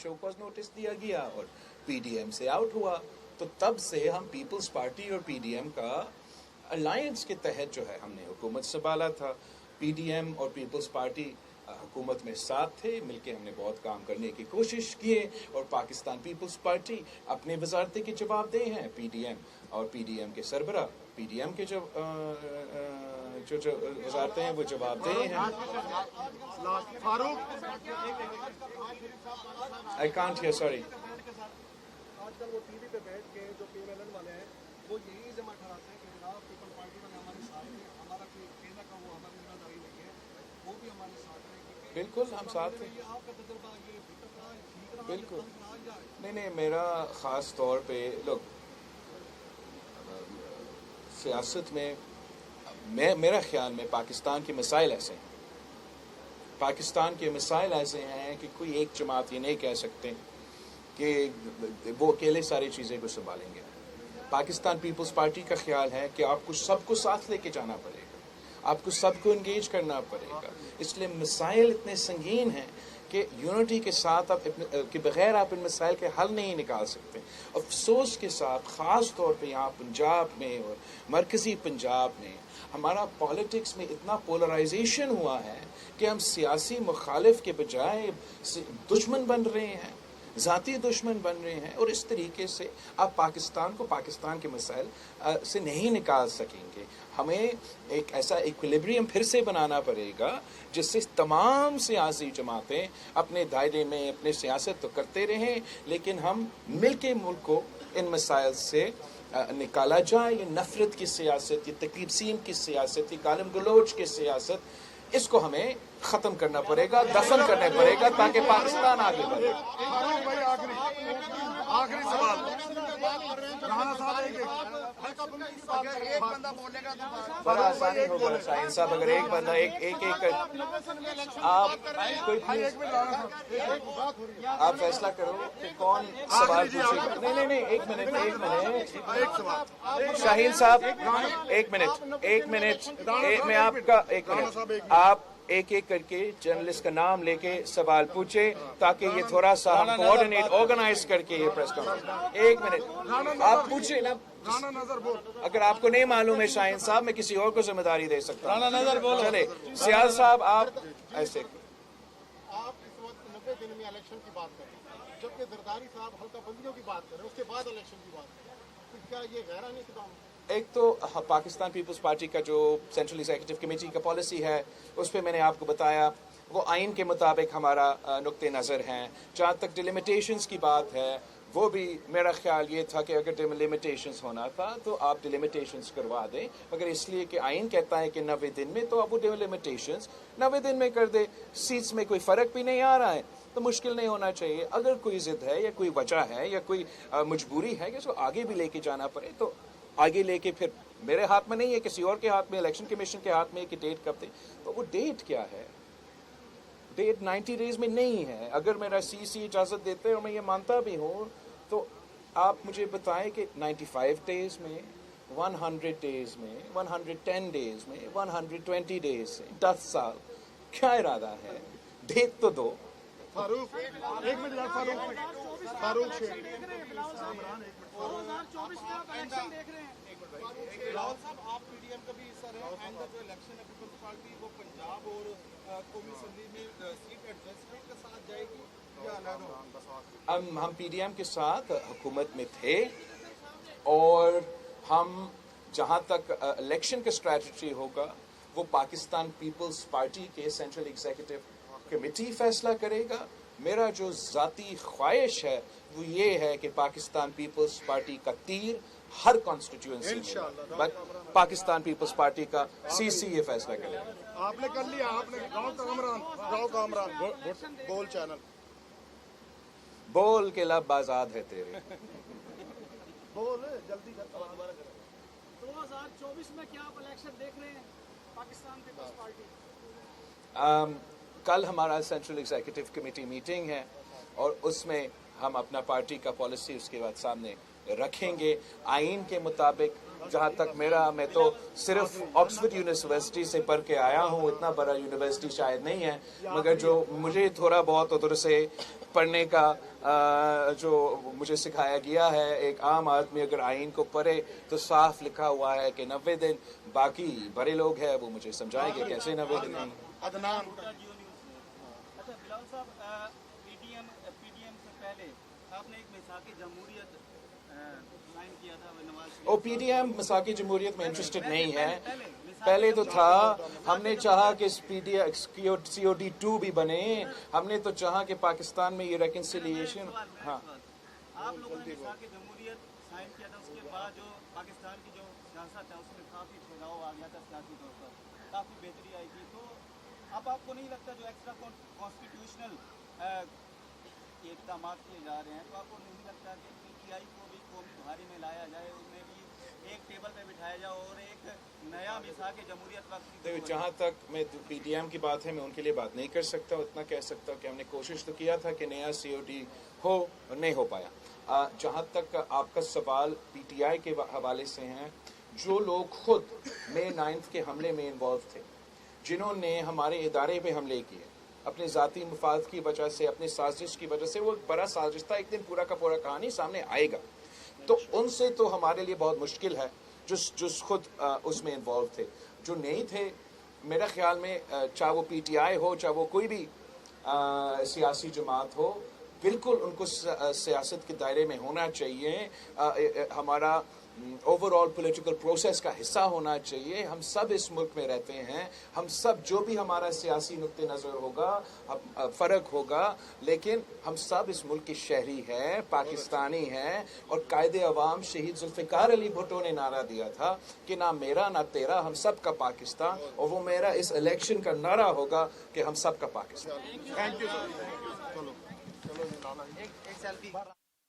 Show cause notice दिया गया और पीडीएम से आउट हुआ। तो तब से हम पीपल्स पार्टी और पीडीएम का अलायंस के तहत जो है हमने हुकूमत संभाला था। पीडीएम और पीपल्स पार्टी हुकूमत में साथ थे, मिलके हमने बहुत काम करने की कोशिश किए और पाकिस्तान पीपल्स पार्टी अपने वजारतें के जवाबदेह हैं। पीडीएम और पीडीएम के सरबरा पीडीएम के जो वजारतें हैं वो जवाबदेह हैं। I can't hear, sorry. आजकल वो टीवी पे बैठ के जो पीएमएलएन वाले हैं वो यही जमा कराते हैं कि जनाब पीपल पार्टी वाले हमारे साथ हैं, हमारा कोई कहना का वो हमारी जिम्मेदारी नहीं है, वो भी हमारे साथ हैं। बिल्कुल हम साथ हैं, आपका तजुर्बा ये ठीक रहा, बिल्कुल। नहीं, मेरा ख़ास तौर पे लोग सियासत में मेरा ख्याल में पाकिस्तान के मसाइल ऐसे हैं, पाकिस्तान के मसाइल ऐसे हैं कि कोई एक जमात ये नहीं कह सकते कि वो अकेले सारी चीज़ें को संभालेंगे। पाकिस्तान पीपल्स पार्टी का ख्याल है कि आपको सबको साथ लेके जाना पड़ेगा, आपको सबको इंगेज करना पड़ेगा। इसलिए मसाइल इतने संगीन हैं कि यूनिटी के साथ आप के बगैर आप इन मसाइल के हल नहीं निकाल सकते। अफसोस के साथ ख़ास तौर पे यहाँ पंजाब में और मरकज़ी पंजाब में हमारा पॉलिटिक्स में इतना पोलराइजेशन हुआ है कि हम सियासी मुखालिफ के बजाय दुश्मन बन रहे हैं, ज़ाती दुश्मन बन रहे हैं। और इस तरीके से आप पाकिस्तान को पाकिस्तान के मसाइल से नहीं निकाल सकेंगे। हमें एक ऐसा इक्विलिब्रियम फिर से बनाना पड़ेगा जिससे तमाम सियासी जमातें अपने दायरे में अपने सियासत तो करते रहें, लेकिन हम मिल के मुल्क को इन मसाइल से निकाला जाए। ये नफ़रत की सियासत, ये तकलीबसीम की सियासत, ये गालिम गलोच की सियासत, इसको हमें ख़त्म करना पड़ेगा, दफन करना पड़ेगा ताकि पाकिस्तान आगे बढ़े। आखिरी सवाल, बड़ा आसानी होगा शाहीन साहब, अगर एक बंदा एक आप कोई आप फैसला करो कि कौन सवाल पूछेगा। नहीं, एक मिनट शाहीन साहब, एक मिनट मैं आपका एक मिनट, आप एक करके जर्नलिस्ट का नाम लेके सवाल पूछे ताकि ये थोड़ा सा हम कोऑर्डिनेट ऑर्गेनाइज करके ये प्रेस कॉन्फ्रेंस। एक मिनट आप पूछे ना, अगर आपको नहीं मालूम है शाहीन साहब, मैं किसी और को जिम्मेदारी दे सकता हूँ। चले सियाज साहब, आप ऐसे आप इस वक्त 90 दिन में इलेक्शन की बात करें, जबकि जरदारी साहब हल्का बंदियों की बात करें, उसके बाद इलेक्शन की बात करें, तो क्या ये गैरानी इक़दाम? एक तो पाकिस्तान पीपल्स पार्टी का जो सेंट्रल एग्जीक्यूटिव कमेटी का पॉलिसी है उस पर मैंने आपको बताया, वो आइन के मुताबिक हमारा नुक्ते नज़र हैं। जहाँ तक डिलिमिटेशंस की बात है, वो भी मेरा ख्याल ये था कि अगर डिलिमिटेशंस होना था तो आप डिलिमिटेशंस करवा दें, मगर इसलिए कि आइन कहता है कि 90 दिन में, तो आप वो डिलिमिटेशंस 90 दिन में कर दे। सीट्स में कोई फ़र्क भी नहीं आ रहा है तो मुश्किल नहीं होना चाहिए। अगर कोई ज़िद है या कोई वजह है या कोई मजबूरी है कि उसको आगे भी लेके जाना पड़े तो आगे लेके, फिर मेरे हाथ में नहीं है, किसी और के हाथ में, इलेक्शन कमीशन के हाथ में कि डेट कब दे। तो वो डेट क्या है? डेट 90 डेज में नहीं है। अगर मेरा सीसी इजाज़त देते हैं और मैं ये मानता भी हूँ, तो आप मुझे बताएं कि 95 डेज में, 100 डेज में, 110 डेज में, 120 डेज से 10 साल क्या इरादा है? डेट तो दो। फारूक, एक मिनट यार, फारूक 2024 में आप इलेक्शन देख रहे हैं। राहुल साहब, आप पीडीएम का भी हिस्सा रहे हैं, एंड जो इलेक्शन है पीपल्स पार्टी वो पंजाब और कौमी असेंबली में सीट एडजस्टमेंट के साथ जाएगी या अलग? हम पीडीएम के साथ हुकूमत में थे और हम जहाँ तक इलेक्शन का स्ट्रैटेजी होगा वो पाकिस्तान पीपल्स पार्टी के सेंट्रल एग्जीक्यूटिव कमेटी फैसला करेगा। मेरा जो ज़ाती ख्वाहिश है वो ये है कि पाकिस्तान पीपल्स पार्टी का तीर हर कॉन्स्टिट्यूएंसी में, बट पाकिस्तान पीपल्स पार्टी का सीसी ये फैसला करेगा। आपने कर लिया, आपने गाँव का अमरान बोल चैनल बोल के लब आजाद है तेरे। बोल जल्दी कर, 2024 में क्या आप इलेक्शन देख रहे हैं पाकिस्तान पीपल्स पार्टी? कल हमारा सेंट्रल एग्जीक्यूटिव कमेटी मीटिंग है और उसमें हम अपना पार्टी का पॉलिसी उसके बाद सामने रखेंगे। आइन के मुताबिक जहाँ तक मैं तो सिर्फ ऑक्सफोर्ड यूनिवर्सिटी से पढ़ के आया हूँ, इतना बड़ा यूनिवर्सिटी शायद नहीं है, मगर जो मुझे थोड़ा बहुत उधर से पढ़ने का جو مجھے سکھایا گیا ہے، ایک عام آدمی اگر آئین کو پڑھے تو صاف لکھا ہوا ہے کہ 90 دن، باقی بڑے لوگ ہیں وہ مجھے سمجھائیں گے کیسے 90 دن نہیں۔ عدنان اچھا بلاول صاحب، پی ٹی ایم سے پہلے آپ نے ایک میثاق جمہوریت سائن کیا تھا نواز شریف۔ او پی ٹی ایم مساقی جمہوریت میں انٹرسٹڈ نہیں ہے، پہلے تو تھا، ہم نے چاہا کہ سی او ڈی 2 بھی بنے، ہم نے تو چاہا کہ پاکستان میں یہ ریکنسیلیشن۔ ہاں آپ لوگوں نے میثاق جمہوریت سائن کیا تھا، اس کے بعد جو پاکستان کی جو سیاست ہے اس میں کافی پھیلاؤ آ گیا تھا سیاسی طور پر، کافی بہتری آئی تھی، تو اب آپ کو نہیں لگتا جو ایکسٹرا کانسٹیٹیوشنل اقدامات کیے جا رہے ہیں، تو آپ کو نہیں لگتا کہ پی ٹی آئی کو بھی قومی بھاری میں لایا جائے، ان میں بھی ایک ٹیبل پہ بٹھایا جائے اور ایک نیا میثاق جمہوریت وقت؟ جہاں تک میں پی ٹی ایم کی بات ہے میں ان کے لیے بات نہیں کر سکتا، اتنا کہہ سکتا کہ ہم نے کوشش تو کیا تھا کہ نیا سی او ڈی ہو، نہیں ہو پایا۔ جہاں تک آپ کا سوال پی ٹی آئی کے حوالے سے ہیں، جو لوگ خود مئی 9 کے حملے میں انوالو تھے، جنہوں نے ہمارے ادارے پہ حملے کیے اپنے ذاتی مفاد کی وجہ سے، اپنے سازش کی وجہ سے، وہ ایک بڑا سازش تھا، ایک دن پورا کا پورا کہانی سامنے آئے گا، تو ان سے تو ہمارے لیے بہت مشکل ہے جو خود اس میں انوالو تھے۔ جو نہیں تھے، میرا خیال میں چاہے وہ پی ٹی آئی ہو، چاہے وہ کوئی بھی سیاسی جماعت ہو، بالکل ان کو سیاست کے دائرے میں ہونا چاہیے، ہمارا اوور آل پولیٹیکل پروسیس کا حصہ ہونا چاہیے۔ ہم سب اس ملک میں رہتے ہیں، ہم سب جو بھی ہمارا سیاسی نقطہ نظر ہوگا، فرق ہوگا، لیکن ہم سب اس ملک کے شہری ہیں، پاکستانی ہیں، اور قائد عوام شہید ذوالفقار علی بھٹو نے نعرہ دیا تھا کہ نہ میرا نہ تیرا، ہم سب کا پاکستان، اور وہ میرا اس الیکشن کا نعرہ ہوگا کہ ہم سب کا پاکستان۔ تھینک یو سر، چلو چلو جی لالا جی۔